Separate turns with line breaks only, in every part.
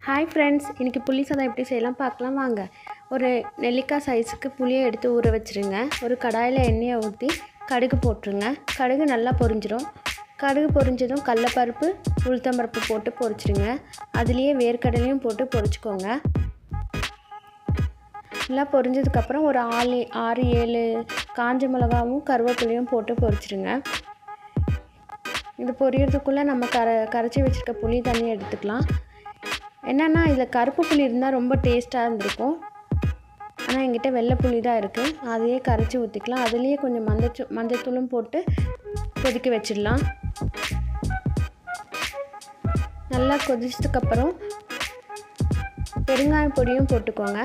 Hi friends, இன்றைக்கி புளி சாதம் எப்படி செய்யலாம் பார்க்கலாம் வாங்க. ஒரு நெல்லிக்காய் சைஸுக்கு புளியை எடுத்து ஊற வச்சுருங்க. ஒரு கடாயில் எண்ணெயை ஊற்றி கடுகு போட்டுருங்க. கடுகு நல்லா பொரிஞ்சிடும். கடுகு பொரிஞ்சதும் கடலைப்பருப்பு உளுத்தம்பருப்பு போட்டு பொரிச்சிடுங்க. அதுலேயே வேர்க்கடலையும் போட்டு பொரிச்சிக்கோங்க. நல்லா பொரிஞ்சதுக்கப்புறம் ஒரு 6-7 காஞ்ச மிளகாவும் கருவேப்பிலையும் போட்டு பொரிச்சிடுங்க. இது பொரியறதுக்குள்ளே நம்ம கரைச்சி வச்சுருக்க புளி தண்ணியை எடுத்துக்கலாம். என்னென்னா இதில் கருப்பு புளி இருந்தால் ரொம்ப டேஸ்ட்டாக இருந்திருக்கும். ஆனால் என்கிட்ட வெள்ளை புளி தான் இருக்குது. அதையே கரைச்சி ஊற்றிக்கலாம். அதுலேயே கொஞ்சம் மஞ்சத்தூளும் போட்டு கொதிக்க வச்சிடலாம். நல்லா கொதிச்சதுக்கப்புறம் பெருங்காய பொடியும் போட்டுக்கோங்க.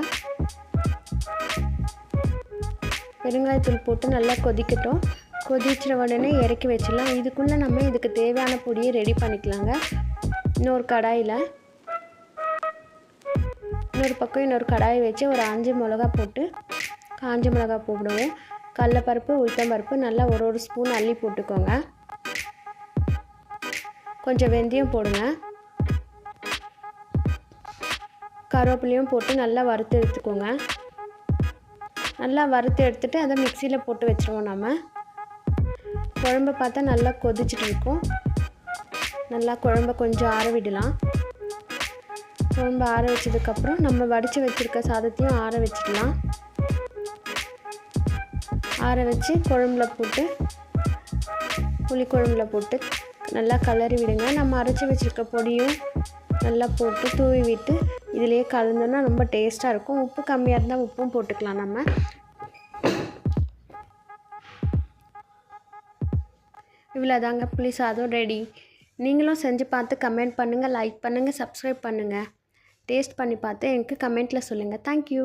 பெருங்காயத்தூள் போட்டு நல்லா கொதிக்கட்டும். கொதிச்சிட உடனே இறக்கி வச்சிடலாம். இதுக்குள்ளே நம்ம இதுக்கு தேவையான பொடியை ரெடி பண்ணிக்கலாங்க. இன்னொரு பக்கம் இன்னொரு கடாயை வச்சு ஒரு 5 மிளகா போட்டு காஞ்ச மிளகா போடுவோம். கடலைப்பருப்பு உளுத்தம்பருப்பு நல்லா ஒரு ஸ்பூன் அள்ளி போட்டுக்கோங்க. கொஞ்சம் வெந்தயம் போடுங்க. கருவேப்பிலையும் போட்டு நல்லா வறுத்து எடுத்துக்கோங்க. நல்லா வறுத்து எடுத்துகிட்டு அதை மிக்சியில் போட்டு வச்சுருவோம். நம்ம குழம்பை பார்த்தா நல்லா கொதிச்சுட்டு இருக்கும். நல்லா குழம்பை கொஞ்சம் ஆற விடலாம். குழம்பு ஆற வச்சதுக்கப்புறம் நம்ம வடித்து வச்சுருக்க சாதத்தையும் ஆற வச்சிடலாம். ஆற வச்சு புளி குழம்புல போட்டு நல்லா கிளறி விடுங்க. நம்ம அரைச்சி வச்சுருக்க பொடியும் நல்லா போட்டு தூவி விட்டு இதிலேயே கலந்தோன்னா ரொம்ப டேஸ்ட்டாக இருக்கும். உப்பு கம்மியாக இருந்தால் உப்பும் போட்டுக்கலாம். நம்ம இவ்வளோதாங்க, புளி சாதம் ரெடி. நீங்களும் செஞ்சு பார்த்து கமெண்ட் பண்ணுங்கள், லைக் பண்ணுங்கள், சப்ஸ்கிரைப் பண்ணுங்கள். டேஸ்ட் பண்ணி பார்த்து எனக்கு கமெண்ட்டில் சொல்லுங்கள். தேங்க்யூ.